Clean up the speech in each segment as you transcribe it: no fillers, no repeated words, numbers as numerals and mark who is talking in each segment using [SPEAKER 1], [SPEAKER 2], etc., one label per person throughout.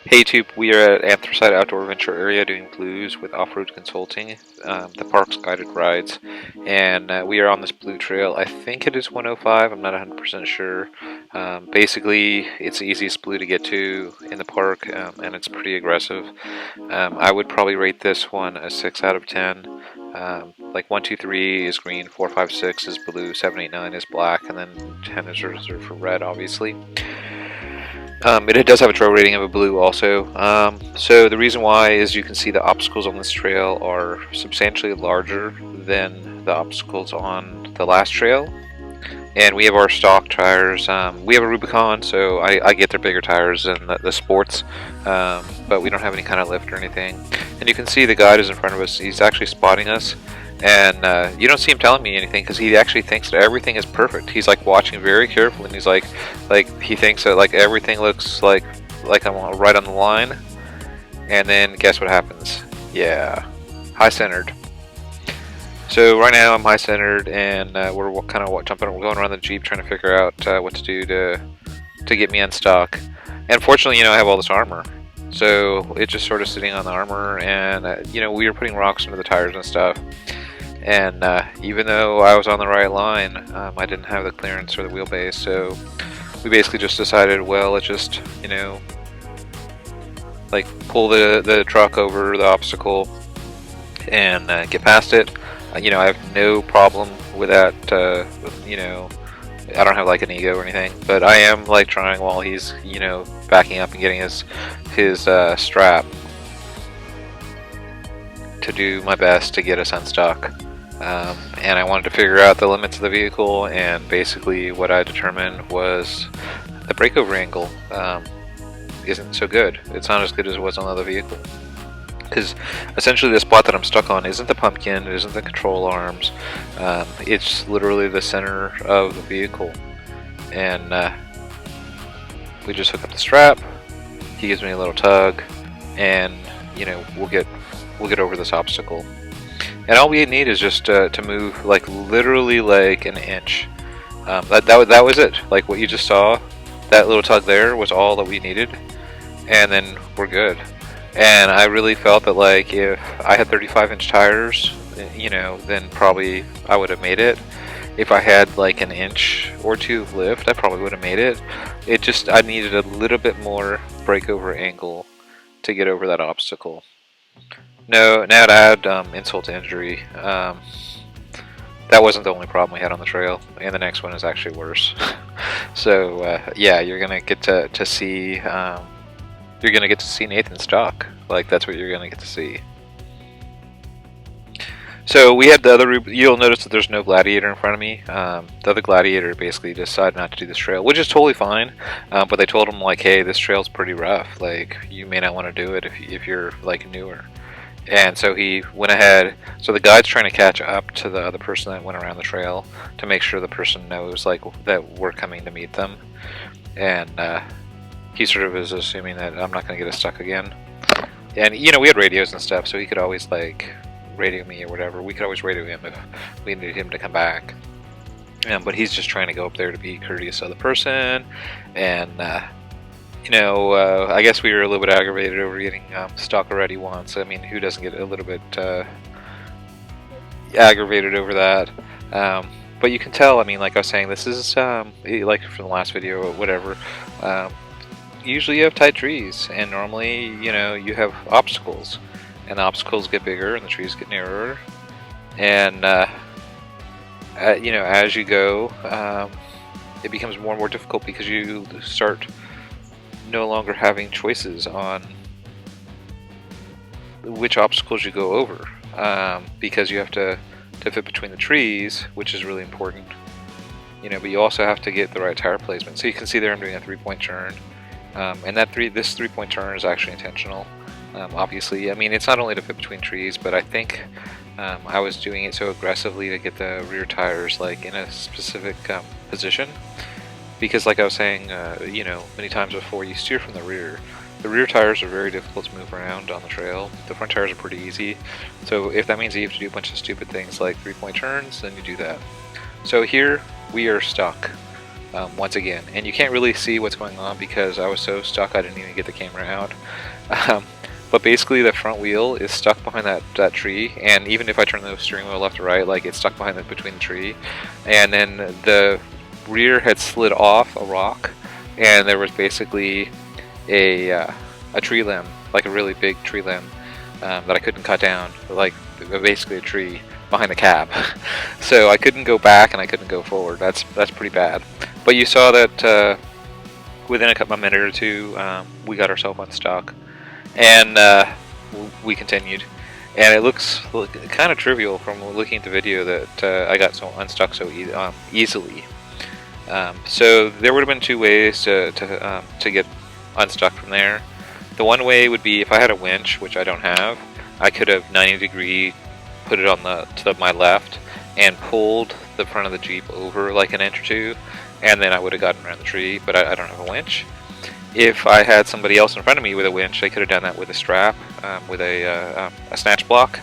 [SPEAKER 1] Hey YouTube, we are at Anthracite Outdoor Venture Area doing blues with Offroad Consulting, the park's guided rides, and we are on this blue trail. I think it is 105, I'm not 100% sure. Basically, it's the easiest blue to get to in the park, and it's pretty aggressive. I would probably rate this one a 6 out of 10. Like 1, 2, 3 is green, 4, 5, 6 is blue, 7, 8, 9 is black, and then 10 is reserved for red, obviously. It does have a trail rating of a blue also. So the reason why is you can see the obstacles on this trail are substantially larger than the obstacles on the last trail. And we have our stock tires. We have a Rubicon, so I get their bigger tires than the sports, but we don't have any kind of lift or anything. And you can see the guide is in front of us. He's actually spotting us. And you don't see him telling me anything because he actually thinks that everything is perfect. He's like watching very carefully, and he's like he thinks that like everything looks like I'm right on the line. And then guess what happens? Yeah, high centered. So right now I'm high centered, and we're kind of jumping. We're going around the Jeep trying to figure out what to do to get me unstuck. And fortunately, I have all this armor. So it's just sort of sitting on the armor, and we were putting rocks into the tires and stuff. And even though I was on the right line, I didn't have the clearance or the wheelbase, so we basically just decided, well, let's just, like pull the truck over the obstacle and get past it. I have no problem with that, I don't have like an ego or anything, but I am like trying while he's, backing up and getting his strap to do my best to get us unstuck. And I wanted to figure out the limits of the vehicle, and basically what I determined was the breakover angle isn't so good. It's not as good as it was on the other vehicle. Because essentially the spot that I'm stuck on isn't the pumpkin, it isn't the control arms, it's literally the center of the vehicle. And we just hook up the strap, he gives me a little tug, and we'll get over this obstacle. And all we need is just to move like literally like an inch. That was it. Like what you just saw, that little tug there was all that we needed, and then we're good. And I really felt that like if I had 35-inch tires, then probably I would have made it. If I had like an inch or two of lift, I probably would have made it. I needed a little bit more breakover angle to get over that obstacle. No, now to add insult to injury, that wasn't the only problem we had on the trail, and the next one is actually worse. So yeah, you're gonna get to see Nathan stock. Like that's what you're gonna get to see. So we had the other. You'll notice that there's no gladiator in front of me. The other gladiator basically decided not to do this trail, which is totally fine. But they told him like, hey, this trail's pretty rough. Like you may not want to do it if you're like newer. And so he went ahead. So the guide's trying to catch up to the other person that went around the trail to make sure the person knows like that we're coming to meet them. And he sort of is assuming that I'm not going to get us stuck again. And we had radios and stuff, so he could always like radio me or whatever. We could always radio him if we needed him to come back. But he's just trying to go up there to be courteous to the person. And I guess we were a little bit aggravated over getting stuck already once. I mean, who doesn't get a little bit aggravated over that? But you can tell, I mean, like I was saying, this is like from the last video or whatever. Usually you have tight trees, and normally, you have obstacles. And the obstacles get bigger and the trees get narrower. And, as you go, it becomes more and more difficult because you start no longer having choices on which obstacles you go over, because you have to fit between the trees, which is really important, but you also have to get the right tire placement. So you can see there I'm doing a 3-point turn, and this 3-point turn is actually intentional. Obviously, I mean, it's not only to fit between trees, but I think I was doing it so aggressively to get the rear tires like in a specific position. Because like I was saying, many times before, you steer from the rear. The rear tires are very difficult to move around on the trail. The front tires are pretty easy. So if that means you have to do a bunch of stupid things like 3-point turns, then you do that. So here we are stuck. once again. And you can't really see what's going on because I was so stuck I didn't even get the camera out. But basically the front wheel is stuck behind that tree, and even if I turn the steering wheel left or right, like it's stuck behind between the tree. And then the rear had slid off a rock, and there was basically a tree limb, like a really big tree limb that I couldn't cut down, like basically a tree behind the cab. So I couldn't go back and I couldn't go forward. That's pretty bad. But you saw that within a minute or two, we got ourselves unstuck, and we continued. And it looks kind of trivial from looking at the video that I got so unstuck so easily. So there would have been two ways to get unstuck from there. The one way would be if I had a winch, which I don't have. I could have 90-degree put it on to my left and pulled the front of the Jeep over like an inch or two, and then I would have gotten around the tree. But I don't have a winch. If I had somebody else in front of me with a winch, I could have done that with a strap, with a snatch block,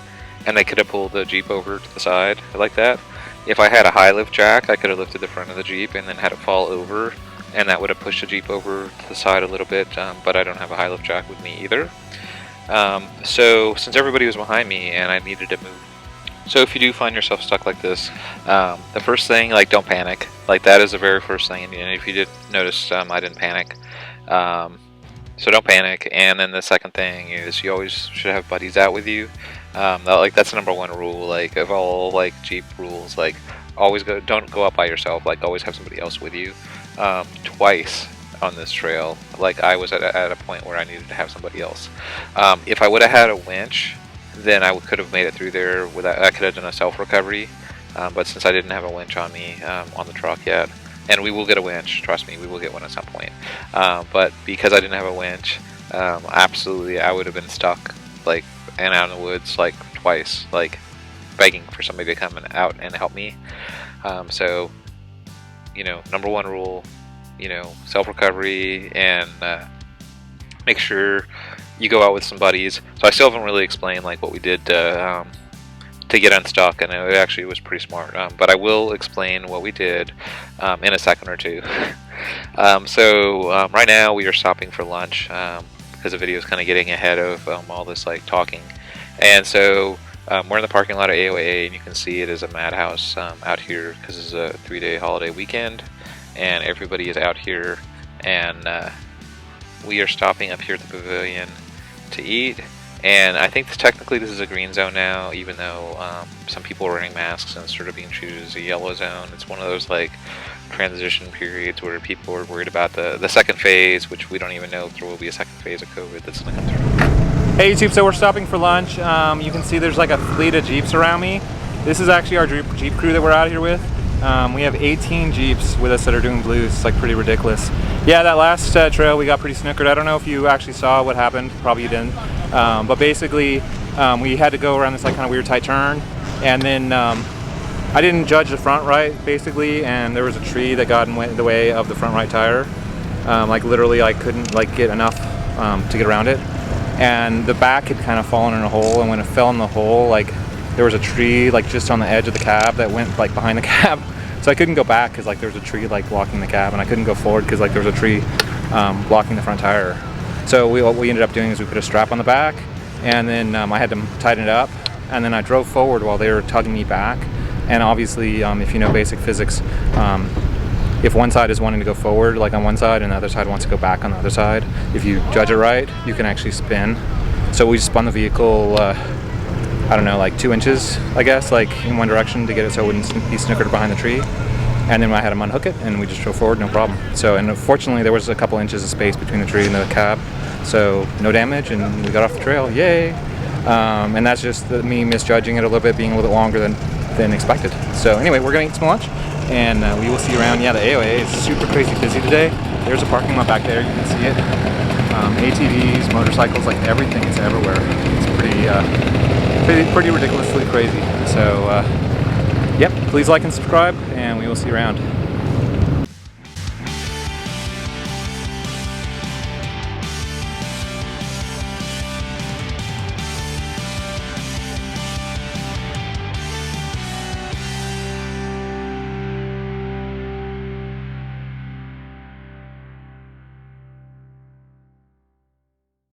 [SPEAKER 1] and they could have pulled the Jeep over to the side like that. If I had a high lift jack, I could have lifted the front of the Jeep and then had it fall over, and that would have pushed the Jeep over to the side a little bit, but I don't have a high lift jack with me either. So since everybody was behind me and I needed to move. So if you do find yourself stuck like this, the first thing, like, don't panic. Like, that is the very first thing, and if you did notice, I didn't panic. So don't panic. And then the second thing is you always should have buddies out with you. Like, that's the #1 rule, like, of all, like, Jeep rules. Like, always don't go out by yourself. Like, always have somebody else with you. Twice on this trail, like, I was at a point where I needed to have somebody else. If I would have had a winch, then I could have made it through there without. I could have done a self-recovery, but since I didn't have a winch on me on the truck yet, and we will get a winch, trust me, we will get one at some point. But because I didn't have a winch, absolutely, I would have been stuck, like, and out in the woods, like, twice, like, begging for somebody to come out and help me. So, you know, #1 rule, you know, self-recovery, and make sure you go out with some buddies. So I still haven't really explained, like, what we did to get unstuck, and it actually was pretty smart. But I will explain what we did in a second or two. So right now we are stopping for lunch because the video is kind of getting ahead of all this, like, talking. And so we're in the parking lot of AOAA, and you can see it is a madhouse out here because it's a 3-day holiday weekend, and everybody is out here. And we are stopping up here at the pavilion to eat. And I think technically this is a green zone now, even though some people are wearing masks and sort of being treated as a yellow zone. It's one of those, like, transition periods where people are worried about the second phase, which we don't even know if there will be a second phase of COVID that's going to come through.
[SPEAKER 2] Hey YouTube, so we're stopping for lunch. You can see there's like a fleet of Jeeps around me. This is actually our Jeep crew that we're out here with. We have 18 Jeeps with us that are doing blues. It's, like, pretty ridiculous. Yeah, that last trail we got pretty snookered. I don't know if you actually saw what happened. Probably you didn't. But basically, we had to go around this, like, kind of weird tight turn, and then I didn't judge the front right, basically, and there was a tree that got in the way of the front right tire. Like, literally, I couldn't, like, get enough to get around it, and the back had kind of fallen in a hole, and when it fell in the hole, like, there was a tree, like, just on the edge of the cab that went, like, behind the cab. So I couldn't go back because, like, there was a tree, like, blocking the cab, and I couldn't go forward because, like, there was a tree blocking the front tire. So what we ended up doing is we put a strap on the back, and then I had to tighten it up, and then I drove forward while they were tugging me back. And obviously, if you know basic physics, if one side is wanting to go forward, like, on one side, and the other side wants to go back on the other side, if you judge it right, you can actually spin. So we spun the vehicle, I don't know, like 2 inches, I guess, like, in one direction to get it so it wouldn't be snookered behind the tree. And then I had them unhook it, and we just drove forward, no problem. So, and fortunately, there was a couple inches of space between the tree and the cab, so no damage, and we got off the trail, yay! And that's just me misjudging it a little bit, being a little bit longer than expected. So anyway, we're gonna eat some lunch, and we will see you around. Yeah, the AOA is super crazy busy today. There's a parking lot back there, you can see it. ATVs, motorcycles, like, everything is everywhere. It's pretty ridiculously crazy. So, yep, please like and subscribe, and we will see you around.